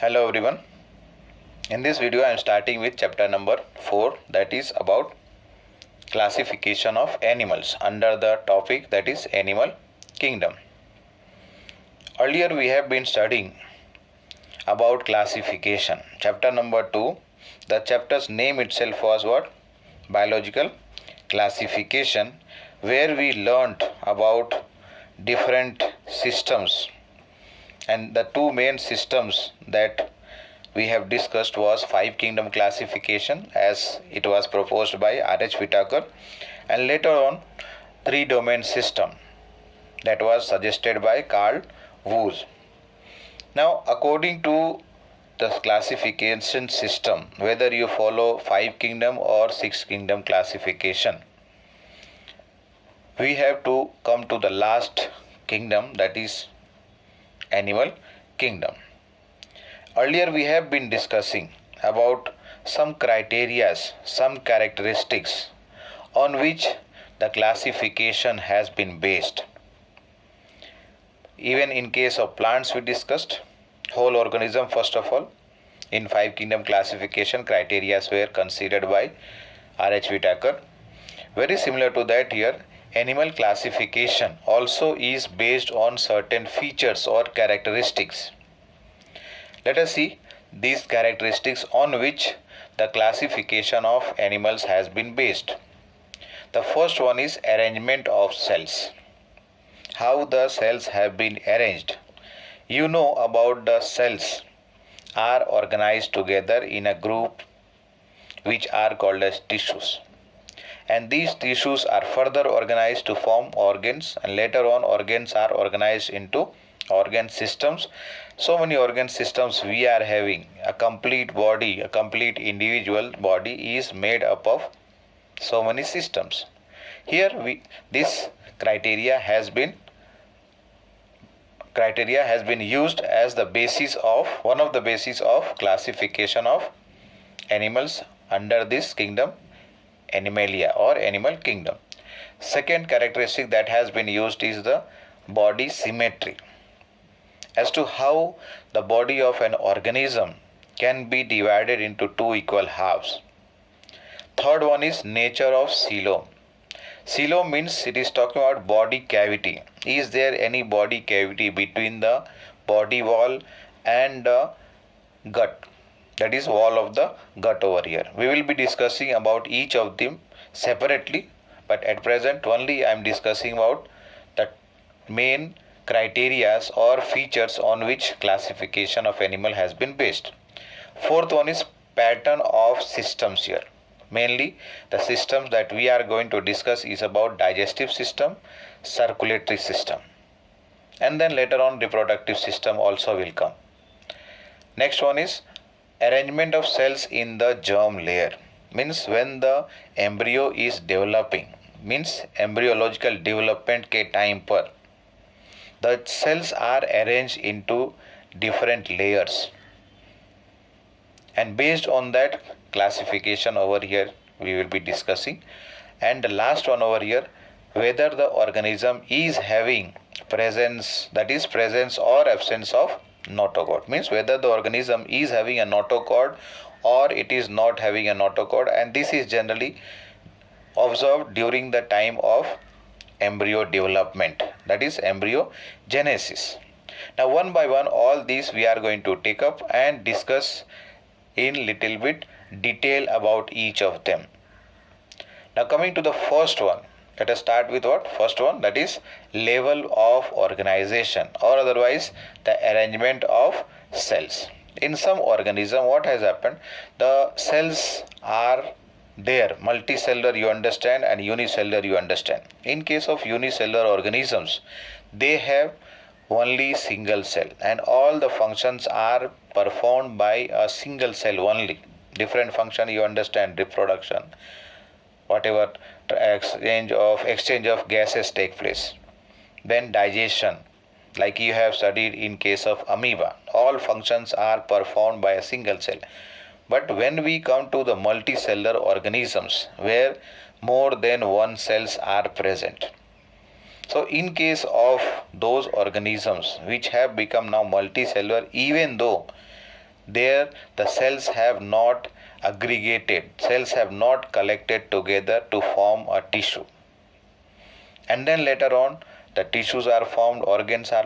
Hello everyone. In this video I am starting with chapter number 4, that is about classification of animals under the topic that is animal kingdom. Earlier we have been studying about classification. Chapter number 2, the chapter's name itself was what? Biological classification, where we learnt about different systems, and the two main systems that we have discussed was five kingdom classification as it was proposed by R.H. Whitaker, and later on three domain system that was suggested by Carl Woese. Now, according to the classification system, whether you follow five kingdom or six kingdom classification, we have to come to the last kingdom, that is animal kingdom. Earlier we have been discussing about some criteria, some characteristics on which the classification has been based. Even in case of plants we discussed whole organism. First of all, in five kingdom classification, criteria were considered by R.H. Whitaker. Very similar to that here, animal classification also is based on certain features or characteristics. Let us see these characteristics on which the classification of animals has been based. The first one is arrangement of cells. How the cells have been arranged. You know about the cells are organized together in a group which are called as tissues. And these tissues are further organized to form organs, and later on organs are organized into organ systems. So many organ systems we are having. A complete body, a complete individual body is made up of so many systems. Here this criteria has been used as the basis of one of the basis of classification of animals under this kingdom, Animalia or animal kingdom. Second characteristic that has been used is the body symmetry, as to how the body of an organism can be divided into two equal halves. Third one is nature of coelom. Coelom means it is talking about body cavity. Is there any body cavity between the body wall and the gut? That is wall of the gut over here. We will be discussing about each of them separately, but at present only I am discussing about the main criteria or features on which classification of animal has been based. Fourth one is pattern of systems here. Mainly the systems that we are going to discuss is about digestive system, circulatory system, and then later on reproductive system also will come. Next one is arrangement of cells in the germ layer. Means when the embryo is developing, means embryological development के time पर the cells are arranged into different layers, and based on that classification over here we will be discussing. And the last one over here, whether the organism is having presence, that is presence or absence of notochord, means whether the organism is having a notochord or it is not having a notochord, and this is generally observed during the time of embryo development, that is embryogenesis. Now one by one all these we are going to take up and discuss in little bit detail about each of them. Now coming to the first one, let us start with what? First one, that is level of organization, or otherwise the arrangement of cells. In some organism what has happened, the cells are there, multicellular you understand and unicellular you understand. In case of unicellular organisms, they have only single cell and all the functions are performed by a single cell only. Different function you understand, reproduction, whatever exchange of gases take place. Then digestion, like you have studied in case of amoeba, all functions are performed by a single cell. But when we come to the multicellular organisms where more than one cells are present, so in case of those organisms which have become now multicellular, even though there the cells have not aggregated, cells have not collected together to form a tissue. And then later on, the tissues are formed, organs are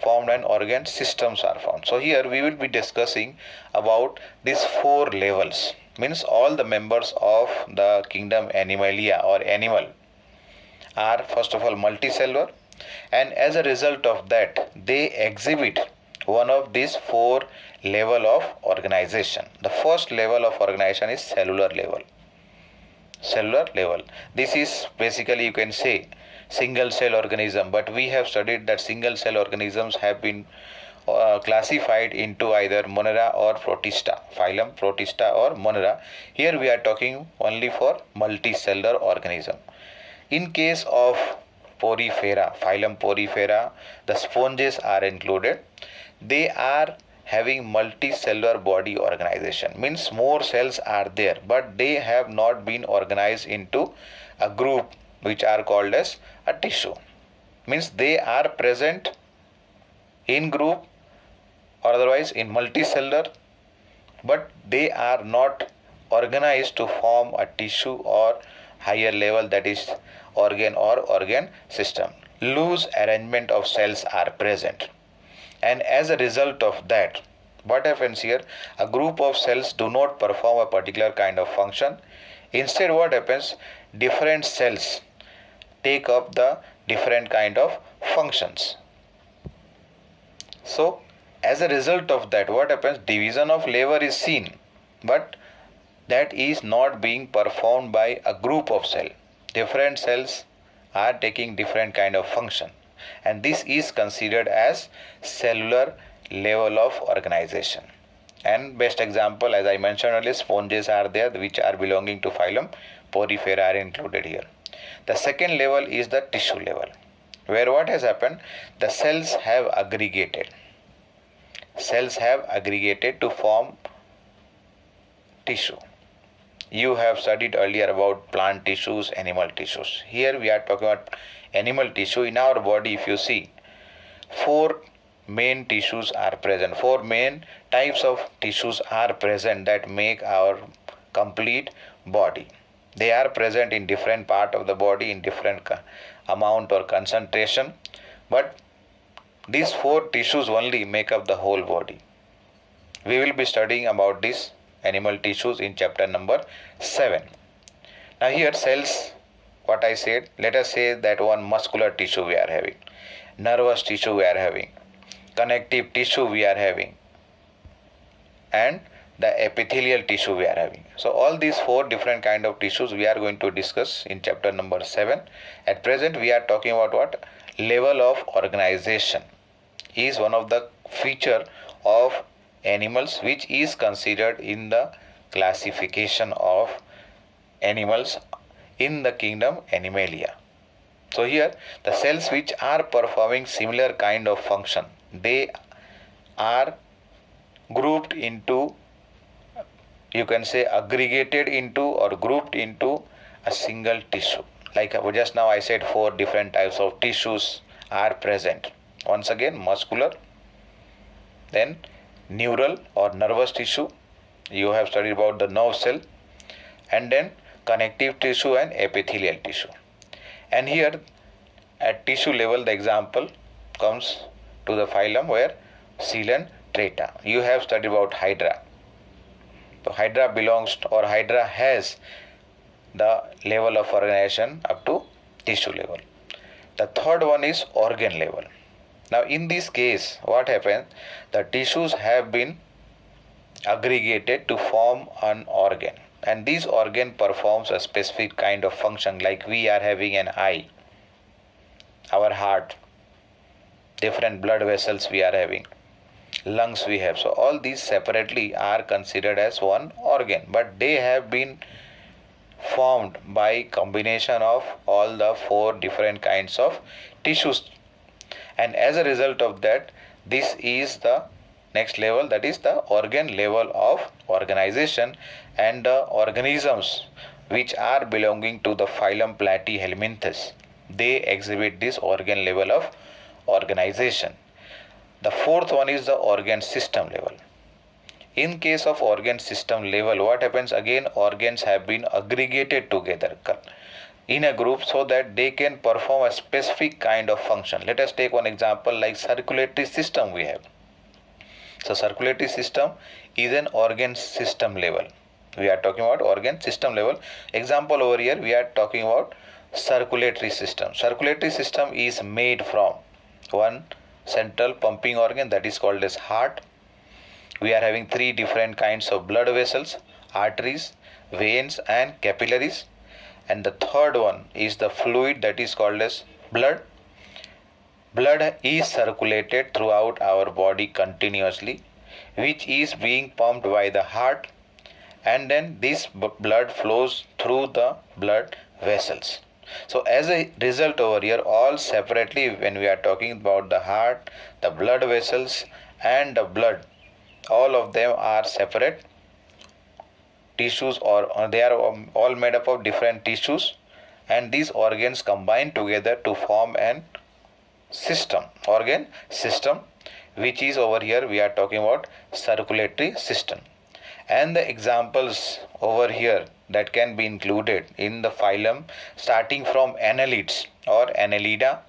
formed, and organ systems are formed. So here we will be discussing about these 4 levels. Means all the members of the kingdom Animalia or animal are first of all multicellular, and as a result of that they exhibit one of these 4 level of organization. The first level of organization is cellular level. Cellular level. This is basically, you can say, single cell organism, but we have studied that single cell organisms have been classified into either Monera or Protista, phylum Protista or Monera. Here we are talking only for multicellular organism. In case of Porifera, phylum Porifera, the sponges are included. They are having multicellular body organization, means more cells are there, but they have not been organized into a group which are called as a tissue. Means they are present in group or otherwise in multicellular, but they are not organized to form a tissue or higher level, that is organ or organ system. Loose arrangement of cells are present, and as a result of that, what happens here, a group of cells do not perform a particular kind of function. Instead, what happens, different cells take up the different kind of functions. So as a result of that, what happens, division of labor is seen, but that is not being performed by a group of cells. Different cells are taking different kind of function, and this is considered as cellular level of organization. And best example, as I mentioned earlier, sponges are there which are belonging to phylum Porifera are included here. The second level is the tissue level, where what has happened, the cells have aggregated. Cells have aggregated to form tissue. You have studied earlier about plant tissues, animal tissues. Here we are talking about animal tissue. In our body, if you see, 4 main tissues are present. 4 main types of tissues are present that make our complete body. They are present in different part of the body in different amount or concentration, but these 4 tissues only make up the whole body. We will be studying about these animal tissues in chapter number 7. Now here cells, what I said, let us say that one muscular tissue we are having, nervous tissue we are having, connective tissue we are having, and the epithelial tissue we are having. So all these 4 different kind of tissues we are going to discuss in chapter number 7. At present we are talking about what? Level of organization is one of the feature of animals which is considered in the classification of animals in the kingdom Animalia. So here the cells which are performing similar kind of function, they are grouped into, you can say, aggregated into or grouped into a single tissue. Like just now I said, 4 different types of tissues are present. Once again, muscular, then neural or nervous tissue, you have studied about the nerve cell, and then connective tissue and epithelial tissue. And here at tissue level, the example comes to the phylum where Coelenterata. You have studied about Hydra. So Hydra belongs to, or Hydra has the level of organization up to tissue level. The third one is organ level. Now in this case, what happens, the tissues have been aggregated to form an organ, and this organ performs a specific kind of function, like we are having an eye, our heart, different blood vessels we are having, lungs we have. So all these separately are considered as one organ, but they have been formed by combination of all the 4 different kinds of tissues, and as a result of that, this is the next level, that is the organ level of organization. And the organisms which are belonging to the phylum Platyhelminthes, they exhibit this organ level of organization. The fourth one is the organ system level. In case of organ system level, what happens again, organs have been aggregated together in a group so that they can perform a specific kind of function. Let us take one example like circulatory system we have. So circulatory system is an organ system level. We are talking about organ system level. Example over here we are talking about circulatory system. Circulatory system is made from one central pumping organ, that is called as heart. We are having three different kinds of blood vessels: arteries, veins and capillaries. And the third one is the fluid, that is called as blood. Blood is circulated throughout our body continuously, which is being pumped by the heart, and then this blood flows through the blood vessels. So as a result over here, all separately, when we are talking about the heart, the blood vessels and the blood, all of them are separate tissues, or they are all made up of different tissues, and these organs combine together to form an organ system, which is over here we are talking about circulatory system. And the examples over here that can be included in the phylum, starting from annelids or Annelida,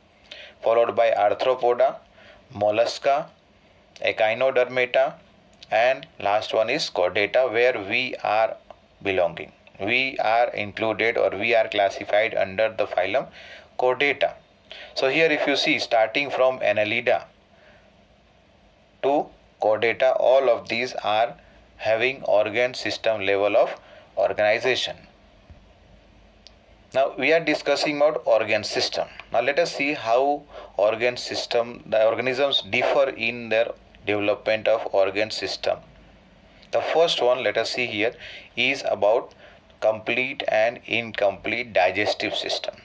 followed by Arthropoda, Mollusca, Echinodermata, and last one is Chordata, where we are belonging. We are included, or we are classified under the phylum Chordata. So here if you see, starting from Annelida to Chordata, all of these are having organ system level of organization. Now we are discussing about organ system. Now let us see how the organisms differ in their development of organ system. The first one, let us see here, is about complete and incomplete digestive system.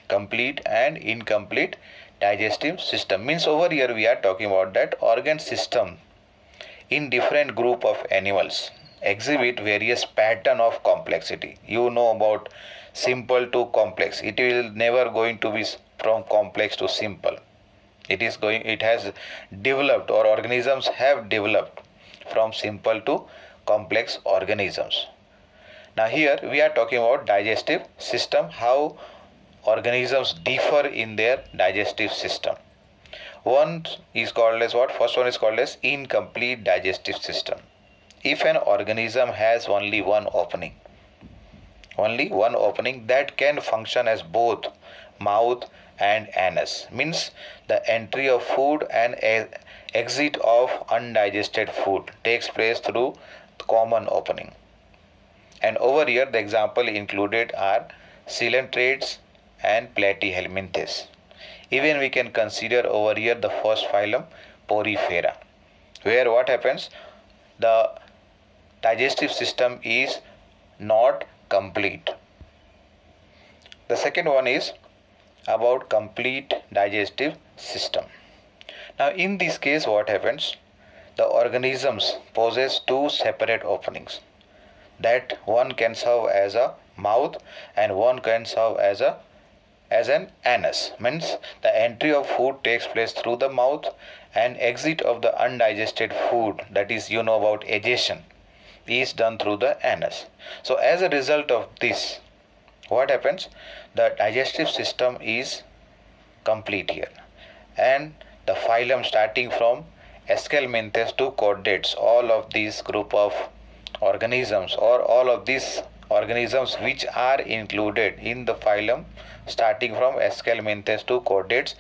Complete and incomplete digestive system means over here we are talking about that organ system in different group of animals exhibit various pattern of complexity. You know about simple to complex. It will never going to be from complex to simple. It has developed, or organisms have developed from simple to complex organisms. Now here we are talking about digestive system, how organisms differ in their digestive system. One is called as what? First one is called as incomplete digestive system. If an organism has only one opening that can function as both mouth and anus, means the entry of food and exit of undigested food takes place through the common opening. And over here the example included are coelenterate and Platyhelminthes. Even we can consider over here the first phylum Porifera, where what happens, the digestive system is not complete. The second one is about complete digestive system. Now in this case what happens, the organisms possess two separate openings, that one can serve as a mouth and one can serve as an anus, means the entry of food takes place through the mouth and exit of the undigested food, that is about egestion, is done through the anus. So as a result of this, what happens, the digestive system is complete here, and the phylum starting from Aschelminthes to Chordates, all of these group of organisms, or all of these organisms which are included in the phylum starting from Aschelminthes to Chordates,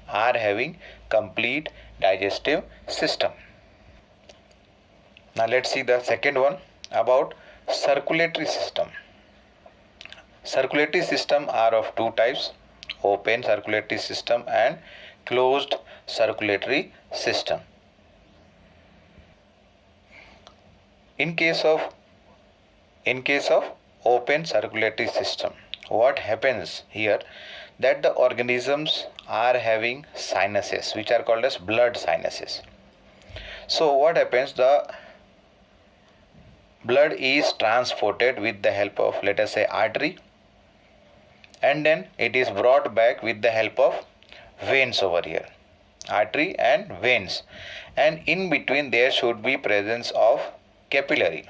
are having complete digestive system. Now let's see the second one about circulatory system. Circulatory system are of two types: open circulatory system and closed circulatory system. In case of open circulatory system, what happens here, that the organisms are having sinuses which are called as blood sinuses. So what happens, the blood is transported with the help of, let us say, artery, and then it is brought back with the help of veins over here, artery and veins, and in between there should be presence of capillary.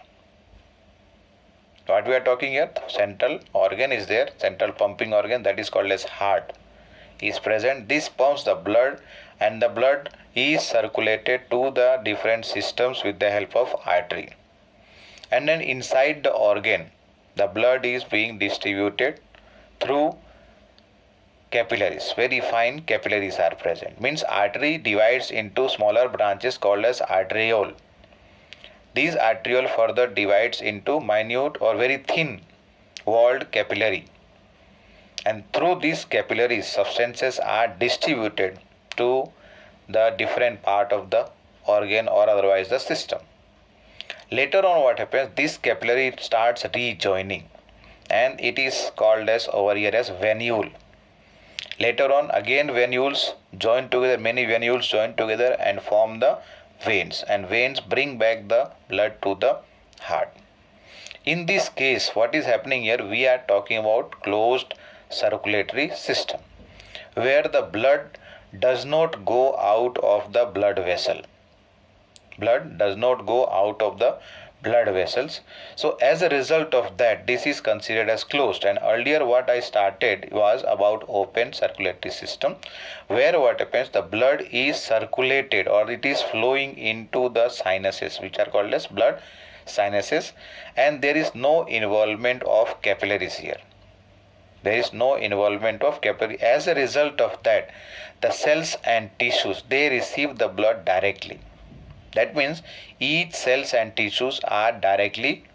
What we are talking here, central organ is there, central pumping organ, that is called as heart is present. This pumps the blood, and the blood is circulated to the different systems with the help of artery. And then inside the organ, the blood is being distributed through capillaries. Very fine capillaries are present. Means artery divides into smaller branches called as arteriole. These arteriole further divides into minute or very thin walled capillary. And through these capillaries, substances are distributed to the different part of the organ or otherwise the system. Later on what happens, this capillary starts rejoining, and it is called as over here as venule. Later on again venules join together, many venules join together and form the veins, and veins bring back the blood to the heart. In this case, what is happening here, we are talking about closed circulatory system, where the blood does not go out of the blood vessel. Blood does not go out of the blood vessels. So as a result of that, this is considered as closed. And earlier what I started was about open circulatory system, where what happens, the blood is circulated or it is flowing into the sinuses, which are called as blood sinuses, and there is no involvement of capillaries here. There is no involvement of capillary. As a result of that, the cells and tissues, they receive the blood directly. That means each cells and tissues are directly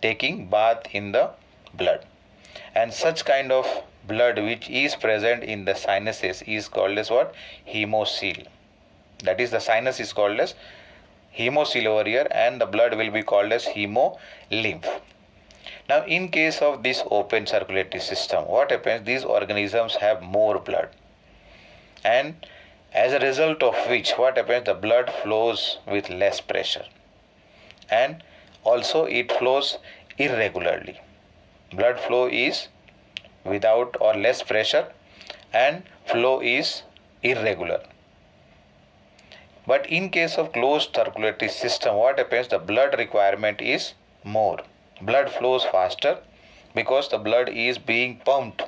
taking bath in the blood. And such kind of blood which is present in the sinuses is called as what? Hemocoel. That is, the sinus is called as hemocoel over here, and the blood will be called as hemolymph. Now in case of this open circulatory system, what happens, these organisms have more blood, and as a result of which what happens, the blood flows with less pressure, and also it flows irregularly. Blood flow is without or less pressure, and flow is irregular. But in case of closed circulatory system, what happens, the blood requirement is more. Blood flows faster because the blood is being pumped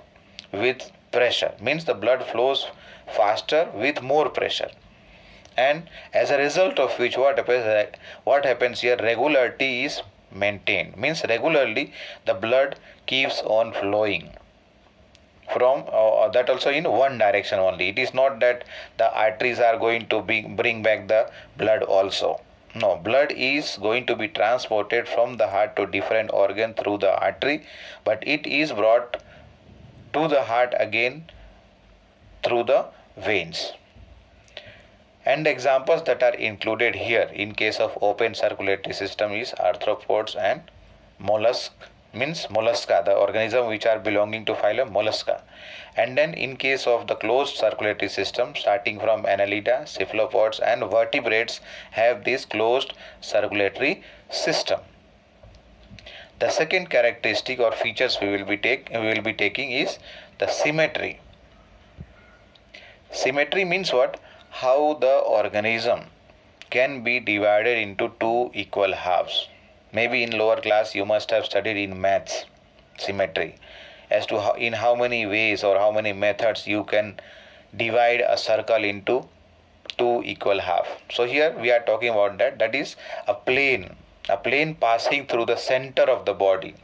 with pressure, means the blood flows faster with more pressure, and as a result of which what happens here, regularity is maintained, means regularly the blood keeps on flowing from that also in one direction only. It is not that the arteries are going to bring back the blood also. No, blood is going to be transported from the heart to different organ through the artery, but it is brought to the heart again through the veins. And the examples that are included here in case of open circulatory system is arthropods and mollusk, means mollusca, the organism which are belonging to phylum mollusca. And then in case of the closed circulatory system, starting from annelida, cephalopods and vertebrates have this closed circulatory system. The second characteristic or features we will be taking is the symmetry. Symmetry means what? How the organism can be divided into two equal halves. Maybe in lower class you must have studied in maths symmetry, as to in how many ways or how many methods you can divide a circle into two equal halves. So here we are talking about that is a plane passing through the center of the body,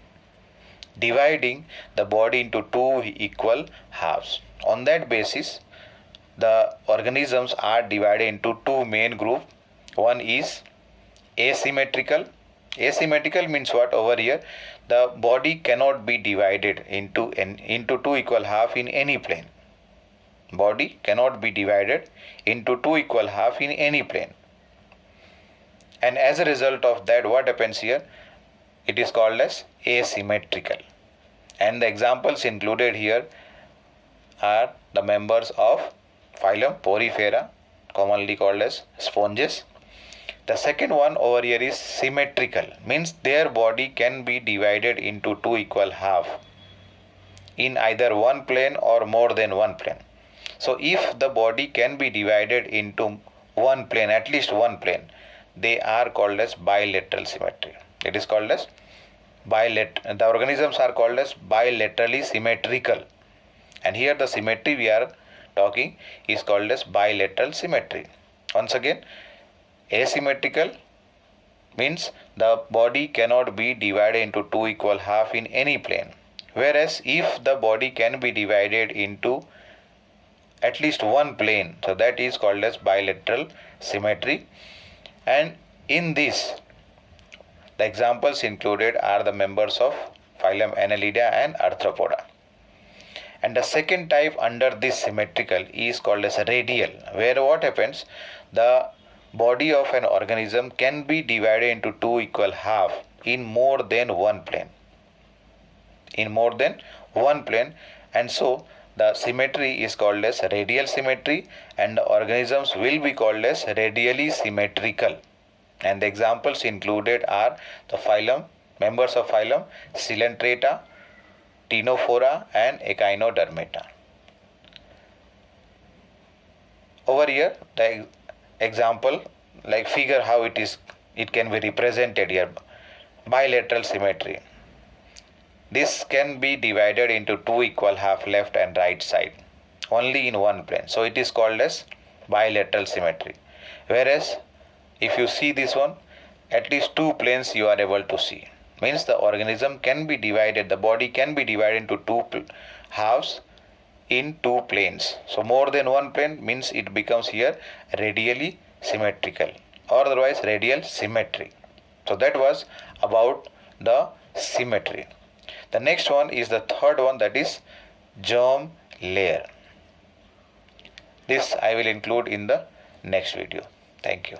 dividing the body into two equal halves. On that basis, the organisms are divided into two main groups. One is asymmetrical. Asymmetrical means what? Over here, the body cannot be divided into two equal halves in any plane. Body cannot be divided into two equal halves in any plane. And as a result of that, what happens here? It is called as asymmetrical. And the examples included here are the members of phylum Porifera, commonly called as sponges. The second one over here is symmetrical, means their body can be divided into two equal halves in either one plane or more than one plane. So if the body can be divided into one plane, at least one plane, they are called as bilateral symmetry. It is called as the organisms are called as bilaterally symmetrical, and here the symmetry we are talking is called as bilateral symmetry. Once again, asymmetrical means the body cannot be divided into two equal half in any plane, whereas if the body can be divided into at least one plane, so that is called as bilateral symmetry. And in this, the examples included are the members of phylum Annelida and Arthropoda. And the second type under this symmetrical is called as radial, where what happens, the body of an organism can be divided into two equal half in more than one plane. And so the symmetry is called as radial symmetry, and the organisms will be called as radially symmetrical. And the examples included are the members of phylum Coelenterata, Ctenophora and Echinodermata. Over here, the example, like figure how it can be represented here. Bilateral symmetry. This can be divided into two equal half left and right side only in one plane. So it is called as bilateral symmetry. Whereas if you see this one, at least two planes you are able to see. Means the organism can be divided, the body can be divided into two halves in two planes. So more than one plane means it becomes here radially symmetrical, or otherwise radial symmetry. So that was about the symmetry. The next one is the third one, that is germ layer. This I will include in the next video. Thank you.